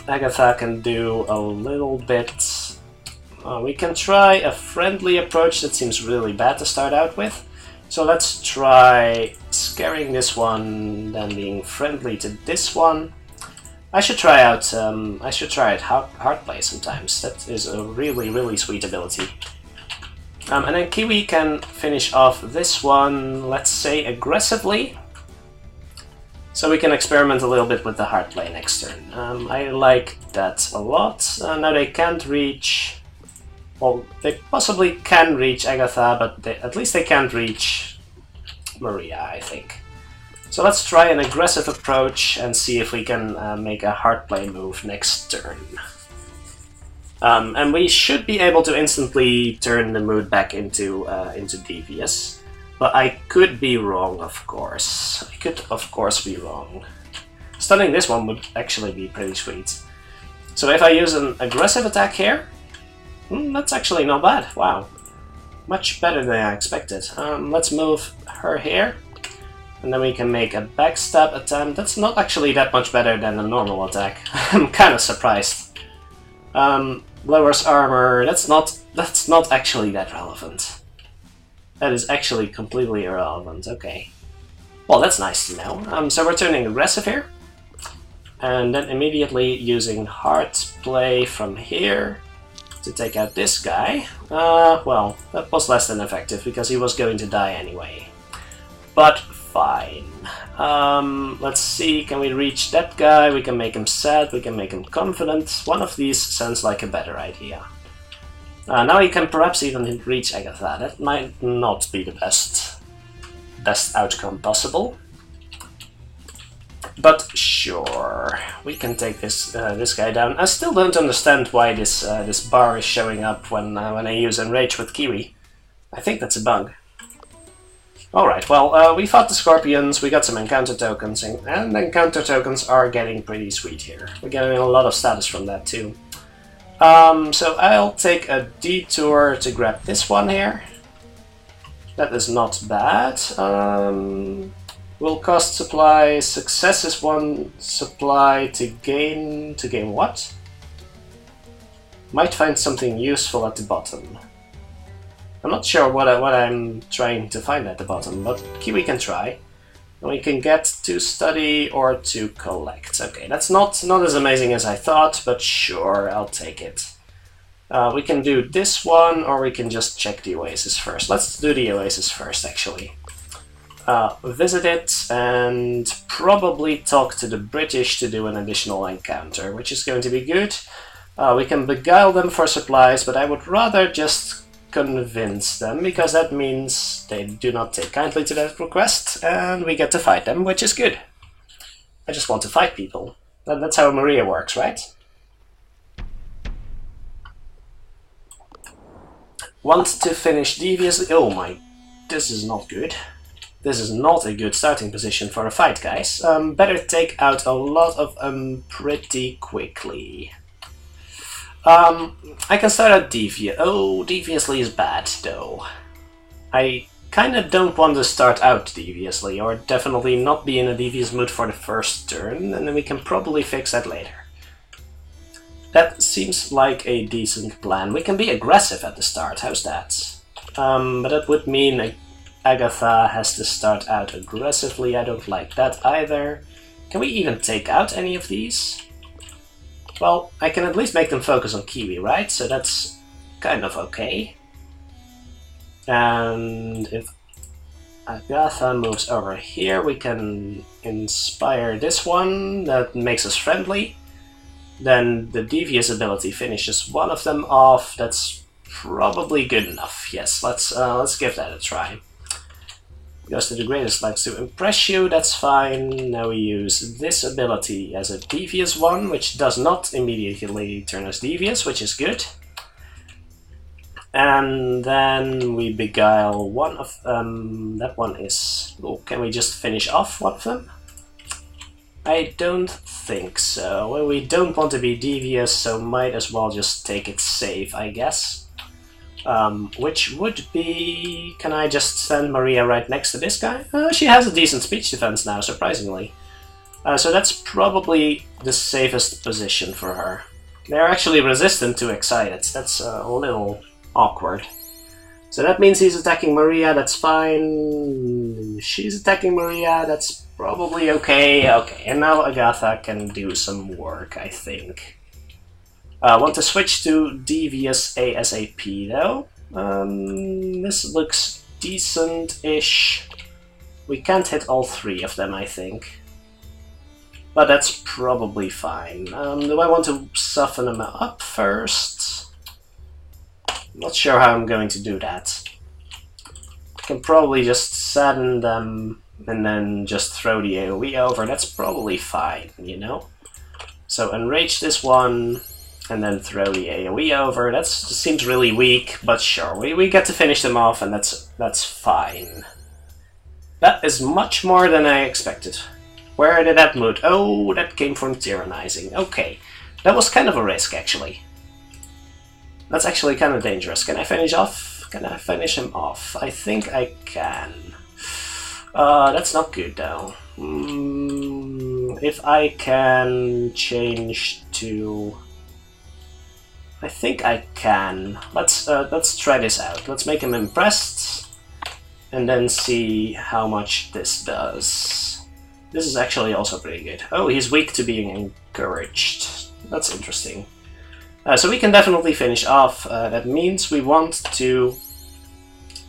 Agatha can do a little bit. We can try a friendly approach. That seems really bad to start out with. So let's try scaring this one, then being friendly to this one. I should try out hard play sometimes. That is a really sweet ability. And then Kiwi can finish off this one, let's say aggressively. So we can experiment a little bit with the hard play next turn. I like that a lot. Now they can't reach... Well, they possibly can reach Agatha, but at least they can't reach Maria, I think. So let's try an aggressive approach and see if we can make a hard play move next turn. And we should be able to instantly turn the mood back into devious. But I could be wrong, of course. I could, of course, be wrong. Stunning this one would actually be pretty sweet. So if I use an aggressive attack here, that's actually not bad. Wow. Much better than I expected. Let's move her here. And then we can make a backstab attempt. That's not actually that much better than a normal attack. I'm kind of surprised. Lowers armor. That's not actually that relevant. That is actually completely irrelevant, okay. Well, that's nice to know. So we're turning aggressive here. And then immediately using hard play from here to take out this guy. Well, that was less than effective because he was going to die anyway. But fine. Let's see, can we reach that guy? We can make him sad, we can make him confident. One of these sounds like a better idea. Now he can perhaps even reach Agatha. That might not be the best outcome possible. But sure, we can take this guy down. I still don't understand why this bar is showing up when I use Enrage with Kiwi. I think that's a bug. Alright, well, we fought the Scorpions, we got some encounter tokens, and encounter tokens are getting pretty sweet here. We're getting a lot of status from that too. So I'll take a detour to grab this one here. That is not bad. Will cost supply. Success is 1 supply to gain what? Might find something useful at the bottom. I'm not sure what I'm trying to find at the bottom, but Kiwi can try. And we can get to study or to collect. Okay, that's not as amazing as I thought, but sure, I'll take it. We can do this one, or we can just check the Oasis first. Let's do the Oasis first, actually. Visit it, and probably talk to the British to do an additional encounter, which is going to be good. We can beguile them for supplies, but I would rather just convince them, because that means they do not take kindly to that request, and we get to fight them, which is good. I just want to fight people. That's how Maria works, right? Want to finish deviously. Oh my, this is not good. This is not a good starting position for a fight, guys. Better take out a lot of them pretty quickly. I can start out devious. Oh, deviously is bad, though. I kind of don't want to start out deviously, or definitely not be in a devious mood for the first turn, and then we can probably fix that later. That seems like a decent plan. We can be aggressive at the start, how's that? But that would mean Agatha has to start out aggressively. I don't like that either. Can we even take out any of these? Well, I can at least make them focus on Kiwi, right? So that's kind of okay. And if Agatha moves over here, we can inspire this one. That makes us friendly. Then the devious ability finishes one of them off. That's probably good enough. Yes, let's give that a try. Goes to the greatest likes to impress you, that's fine. Now we use this ability as a devious one, which does not immediately turn us devious, which is good. And then we beguile one of them. That one is... Oh, can we just finish off one of them? I don't think so. Well, we don't want to be devious, so might as well just take it safe, I guess. Which would be... Can I just send Maria right next to this guy? She has a decent speech defense now, surprisingly. So that's probably the safest position for her. They're actually resistant to excited. That's a little awkward. So that means he's attacking Maria, that's fine. She's attacking Maria, that's probably okay. Okay, and now Agatha can do some work, I think. I want to switch to Devious ASAP though. This looks decent-ish. We can't hit all three of them, I think. But that's probably fine. Do I want to soften them up first? Not sure how I'm going to do that. I can probably just sadden them and then just throw the AoE over. That's probably fine, you know? So enrage this one and then throw the AoE over. That seems really weak, but sure. We get to finish them off and that's fine. That is much more than I expected. Where did that move? Oh, that came from tyrannizing. Okay. That was kind of a risk, actually. That's actually kind of dangerous. Can I finish off? Can I finish him off? I think I can. That's not good though. If I can change to... I think I can. Let's try this out. Let's make him impressed and then see how much this does. This is actually also pretty good. Oh, he's weak to being encouraged. That's interesting. So we can definitely finish off. That means we want to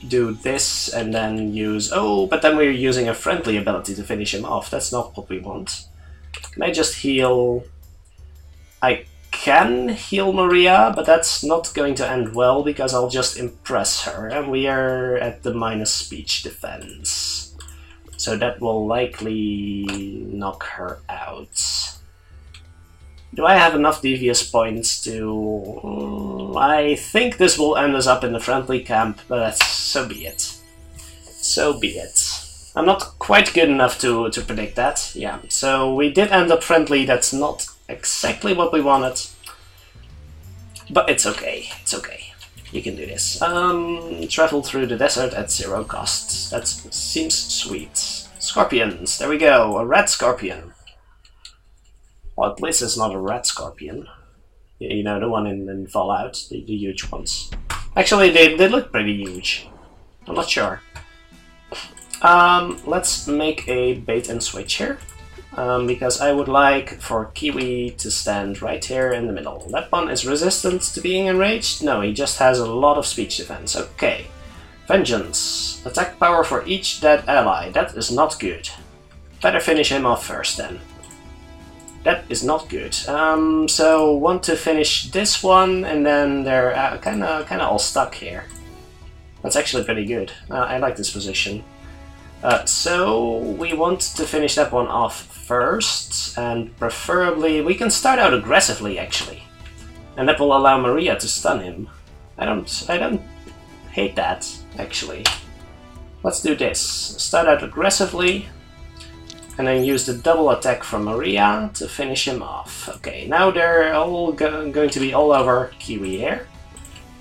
do this and then use... Oh, but then we're using a friendly ability to finish him off. That's not what we want. Can I just heal... I can heal Maria, but that's not going to end well because I'll just impress her. And we are at the minus speech defense. So that will likely knock her out. Do I have enough devious points to... I think this will end us up in the friendly camp, but so be it. So be it. I'm not quite good enough to predict that. Yeah, so we did end up friendly. That's not exactly what we wanted. But it's okay. It's okay. You can do this. Travel through the desert at 0 cost. That seems sweet. Scorpions. There we go. A red scorpion. Well, at least it's not a red scorpion. You know, the one in Fallout, the huge ones. Actually, they look pretty huge. I'm not sure. Let's make a bait and switch here. Because I would like for Kiwi to stand right here in the middle. That one is resistant to being enraged? No, he just has a lot of speech defense. Okay. Vengeance. Attack power for each dead ally. That is not good. Better finish him off first then. That is not good. So want to finish this one, and then they're kind of all stuck here. That's actually pretty good. I like this position. So we want to finish that one off first, and preferably we can start out aggressively actually, and that will allow Maria to stun him. I don't hate that actually. Let's do this. Start out aggressively. And then use the double attack from Maria to finish him off. Okay, now they're all going to be all over Kiwi here.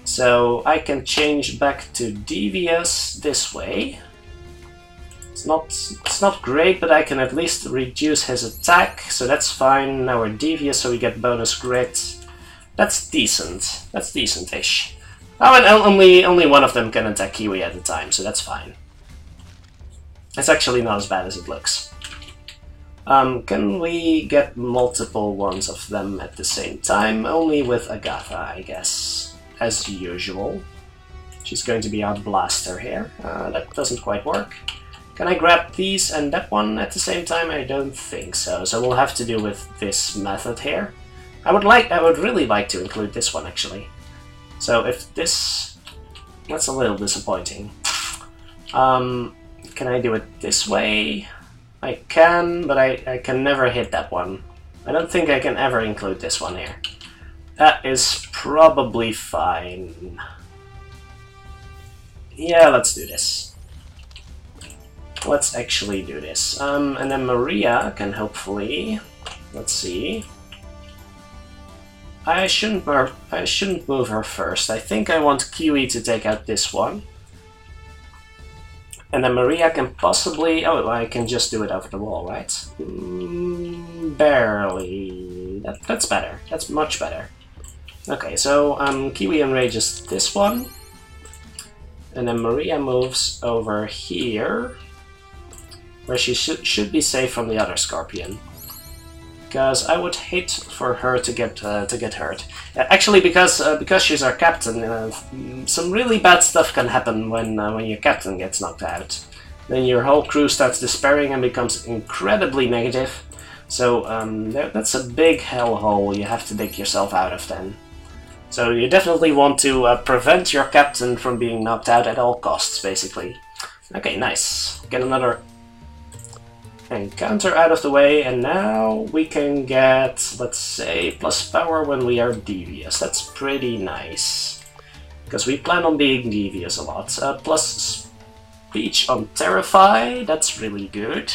So I can change back to Devious this way. It's not great, but I can at least reduce his attack, so that's fine. Now we're Devious, so we get bonus grit. That's decent. That's decent-ish. Oh, and only one of them can attack Kiwi at a time, so that's fine. It's actually not as bad as it looks. Can we get multiple ones of them at the same time? Only with Agatha, I guess. As usual. She's going to be our blaster here. That doesn't quite work. Can I grab these and that one at the same time? I don't think so. So we'll have to do with this method here. I would really like to include this one actually. So if this... That's a little disappointing. Can I do it this way? I can, but I can never hit that one. I don't think I can ever include this one here. That is probably fine. Yeah, let's do this. Let's actually do this. And then Maria can hopefully... Let's see. I shouldn't move her first. I think I want Kiwi to take out this one. And then Maria can possibly... Oh, I can just do it over the wall, right? Barely. That's better. That's much better. Okay, so Kiwi enrages this one. And then Maria moves over here, where she should be safe from the other Scorpion. Because I would hate for her to get hurt. Actually, because she's our captain, some really bad stuff can happen when your captain gets knocked out. Then your whole crew starts despairing and becomes incredibly negative. So that's a big hellhole you have to dig yourself out of then. So you definitely want to prevent your captain from being knocked out at all costs, basically. Okay, nice. Get another encounter out of the way, and now we can get, let's say, plus power when we are devious. That's pretty nice, because we plan on being devious a lot. Plus speech on Terrify, that's really good.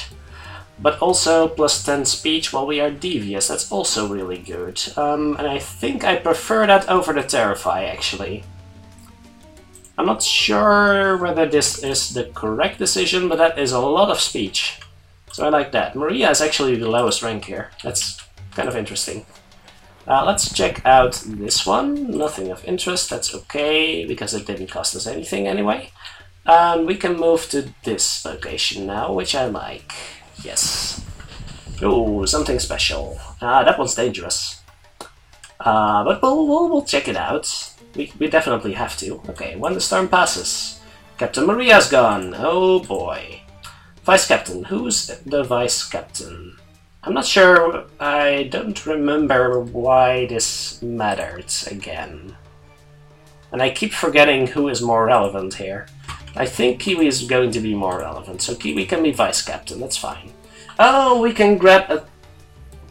But also plus 10 speech while we are devious, that's also really good. And I think I prefer that over the Terrify, actually. I'm not sure whether this is the correct decision, but that is a lot of speech. So I like that. Maria is actually the lowest rank here. That's kind of interesting. Let's check out this one. Nothing of interest, that's okay, because it didn't cost us anything anyway. We can move to this location now, which I like. Yes. Oh, something special. That one's dangerous. But we'll check it out. We definitely have to. Okay, when the storm passes. Captain Maria's gone. Oh boy. Vice Captain. Who's the Vice Captain? I'm not sure. I don't remember why this mattered again. And I keep forgetting who is more relevant here. I think Kiwi is going to be more relevant, so Kiwi can be Vice Captain, that's fine. Oh, we can grab a...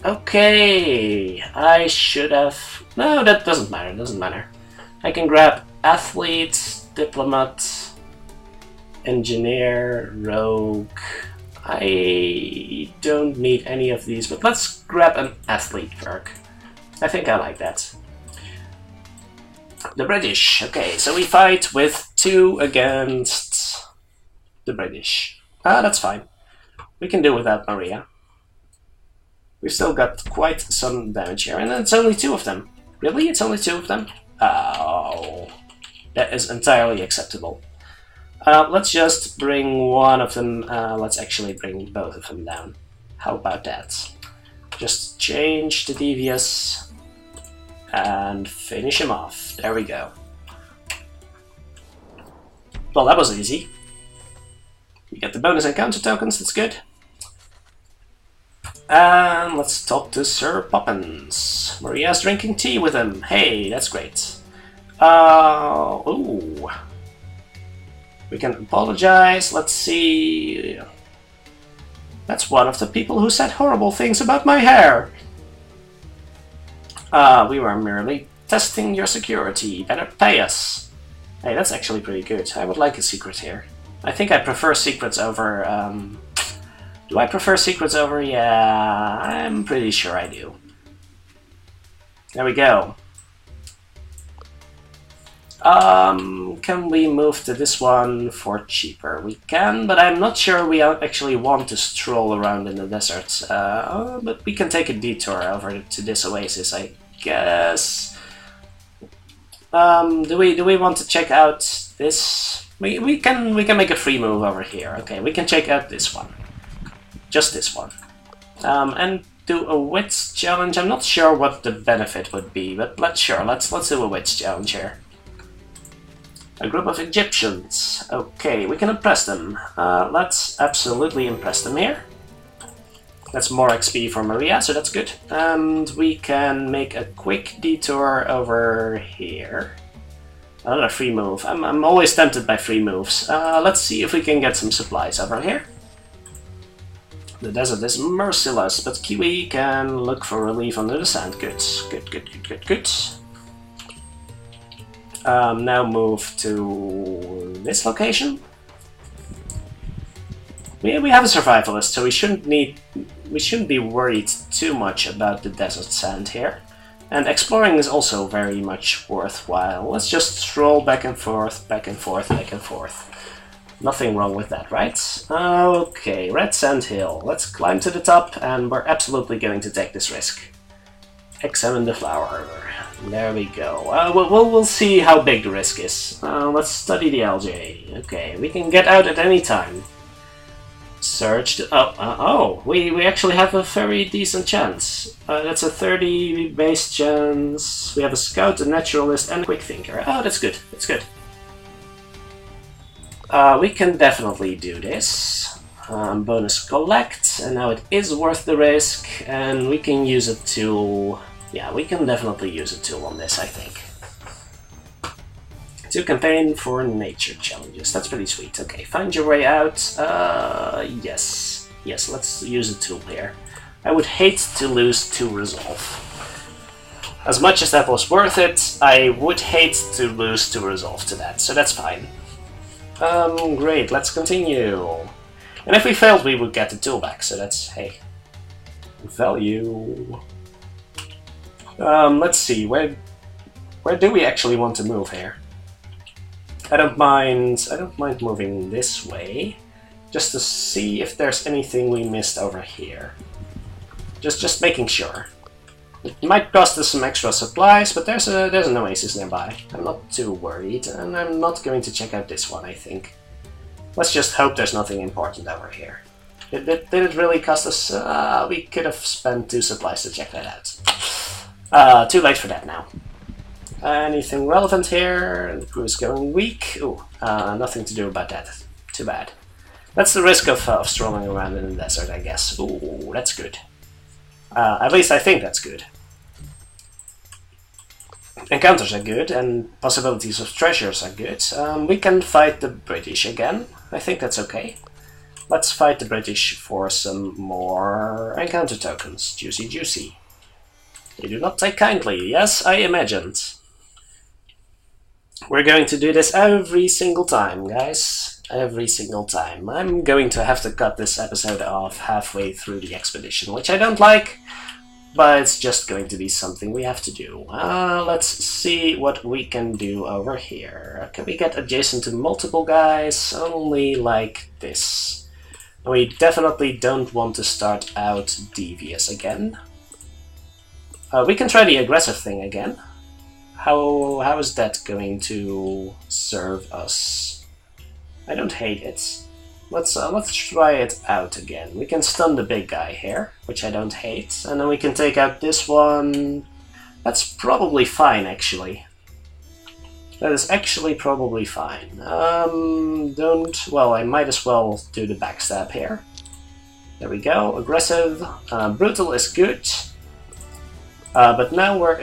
Okay, I should have... No, that doesn't matter, I can grab Athlete, Diplomat, Engineer, Rogue... I don't need any of these, but let's grab an Athlete perk. I think I like that. The British. Okay, so we fight with 2 against the British. That's fine. We can do without Maria. We've still got quite some damage here, and it's only 2 of them. Really? It's only 2 of them? Oh, that is entirely acceptable. Let's just bring one of them. Let's actually bring both of them down. How about that? Just change the devious and finish him off. There we go. Well, that was easy. We get the bonus encounter tokens, that's good. And let's talk to Sir Poppins. Maria's drinking tea with him. Hey, that's great. Ooh. We can apologize. Let's see. That's one of the people who said horrible things about my hair. We were merely testing your security. Better pay us. Hey, that's actually pretty good. I would like a secret here. I think I prefer secrets over... Do I prefer secrets over? Yeah, I'm pretty sure I do. There we go. Can we move to this one for cheaper? We can, but I'm not sure we actually want to stroll around in the desert. But we can take a detour over to this oasis, I guess. Do we want to check out this? We can make a free move over here. Okay, we can check out this one. Just this one. And do a wits challenge. I'm not sure what the benefit would be, but let's do a wits challenge here. A group of Egyptians. Okay, we can impress them. Let's absolutely impress them here. That's more XP for Maria, so that's good. And we can make a quick detour over here. Another free move. I'm always tempted by free moves. Let's see if we can get some supplies over here. The desert is merciless, but Kiwi can look for relief under the sand. Good. Now move to this location. We have a survivalist, so we shouldn't be worried too much about the desert sand here. And exploring is also very much worthwhile. Let's just stroll back and forth, back and forth, back and forth. Nothing wrong with that, right? Okay, Red Sand Hill. Let's climb to the top, and we're absolutely going to take this risk. Examine the flower. There we go. We'll see how big the risk is. Let's study the LJ. Okay, we can get out at any time. Search the... oh, we actually have a very decent chance. That's a 30 base chance. We have a scout, a naturalist, and a quick thinker. Oh, that's good. That's good. We can definitely do this. Bonus collect, and now it is worth the risk, and we can use a tool. Yeah, we can definitely use a tool on this, I think. To campaign for nature challenges. That's pretty sweet. Okay, find your way out. Yes. Yes, let's use a tool here. I would hate to lose to resolve. As much as that was worth it, I would hate to lose to resolve to that, so that's fine. Great, let's continue. And if we failed, we would get the tool back, so that's, hey, value. Let's see, where do we actually want to move here? I don't mind moving this way, just to see if there's anything we missed over here. Just making sure. It might cost us some extra supplies, but there's an oasis nearby. I'm not too worried, and I'm not going to check out this one, I think. Let's just hope there's nothing important over here. Did it really cost us? We could have spent 2 supplies to check that out. Too late for that now. Anything relevant here? The crew is going weak. Ooh, nothing to do about that. Too bad. That's the risk of strolling around in the desert, I guess. Ooh, that's good. At least I think that's good. Encounters are good, and possibilities of treasures are good. We can fight the British again. I think that's okay. Let's fight the British for some more encounter tokens. Juicy, juicy. They do not take kindly. Yes, I imagined. We're going to do this every single time, guys. Every single time. I'm going to have to cut this episode off halfway through the expedition, which I don't like, but it's just going to be something we have to do. Let's see what we can do over here. Can we get adjacent to multiple guys? Only like this. We definitely don't want to start out devious again. We can try the aggressive thing again. How is that going to serve us? I don't hate it. Let's try it out again. We can stun the big guy here, which I don't hate, and then we can take out this one. That's probably fine, actually. That is actually probably fine. Well, I might as well do the backstab here. There we go. Aggressive. Brutal is good. But now we're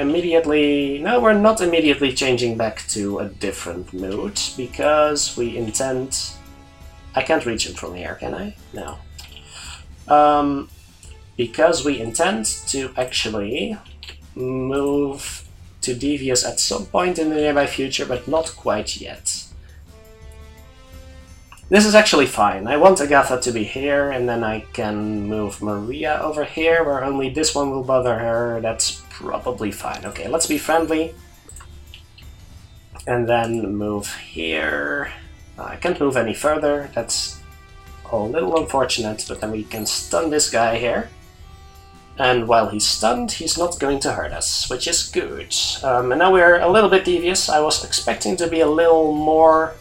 not immediately changing back to a different mood, because we intend... I can't reach him from here, can I? No. Because we intend to actually move to devious at some point in the nearby future, but not quite yet. This is actually fine. I want Agatha to be here, and then I can move Maria over here, where only this one will bother her. That's probably fine. Okay, let's be friendly. And then move here. I can't move any further. That's a little unfortunate, but then we can stun this guy here. And while he's stunned, he's not going to hurt us, which is good. And now we're a little bit devious. I was expecting to be a little more...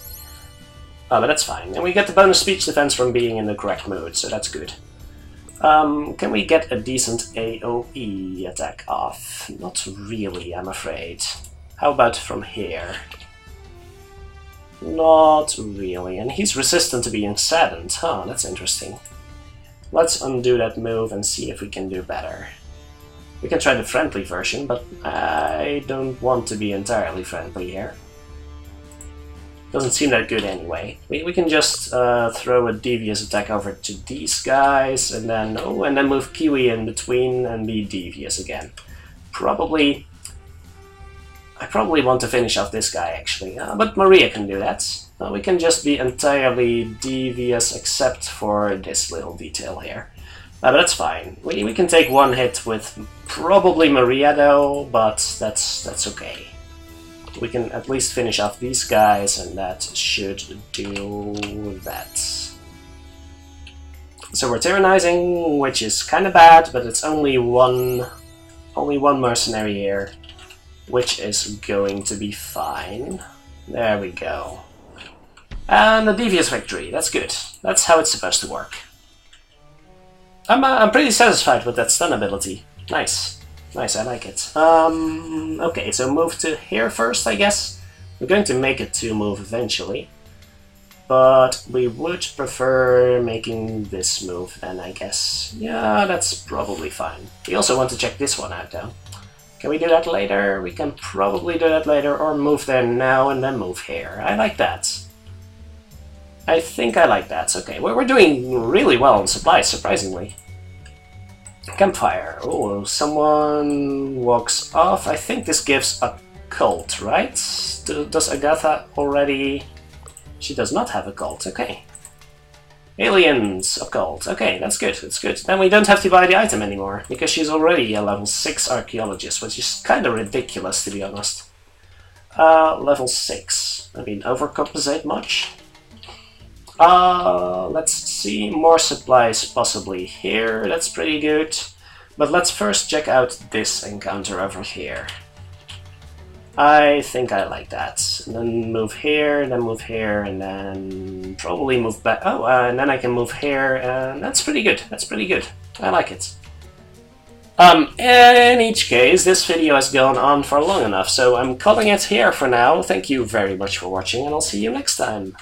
but that's fine. And we get the bonus speech defense from being in the correct mood, so that's good. Can we get a decent AoE attack off? Not really, I'm afraid. How about from here? Not really. And he's resistant to being saddened. Huh, that's interesting. Let's undo that move and see if we can do better. We can try the friendly version, but I don't want to be entirely friendly here. Doesn't seem that good anyway. We can just throw a devious attack over to these guys, and then move Kiwi in between and be devious again. I probably want to finish off this guy, actually, but Maria can do that. We can just be entirely devious except for this little detail here. But that's fine. We can take one hit with probably Maria though, but that's okay. We can at least finish off these guys, and that should do that. So we're tyrannizing, which is kind of bad, but it's only one mercenary here. which is going to be fine. There we go. And a devious victory, that's good. That's how it's supposed to work. I'm pretty satisfied with that stun ability. Nice. Nice, I like it. Okay, so move to here first, I guess. We're going to make a 2-move eventually. But we would prefer making this move then, I guess. Yeah, that's probably fine. We also want to check this one out, though. Can we do that later? We can probably do that later, or move there now and then move here. I like that. I think I like that. Okay, well, we're doing really well on supplies, surprisingly. Campfire. Oh, someone walks off. I think this gives a cult, right? Does Agatha already... She does not have a cult, okay. Aliens, occult. Okay, that's good, that's good. Then we don't have to buy the item anymore, because she's already a level 6 archaeologist, which is kind of ridiculous, to be honest. Level 6. I mean, overcompensate much? Let's see, more supplies possibly here, that's pretty good. But let's first check out this encounter over here. I think I like that. And then move here, and then probably move back. Oh, and then I can move here, and that's pretty good, that's pretty good. I like it. In each case, this video has gone on for long enough, so I'm calling it here for now. Thank you very much for watching, and I'll see you next time.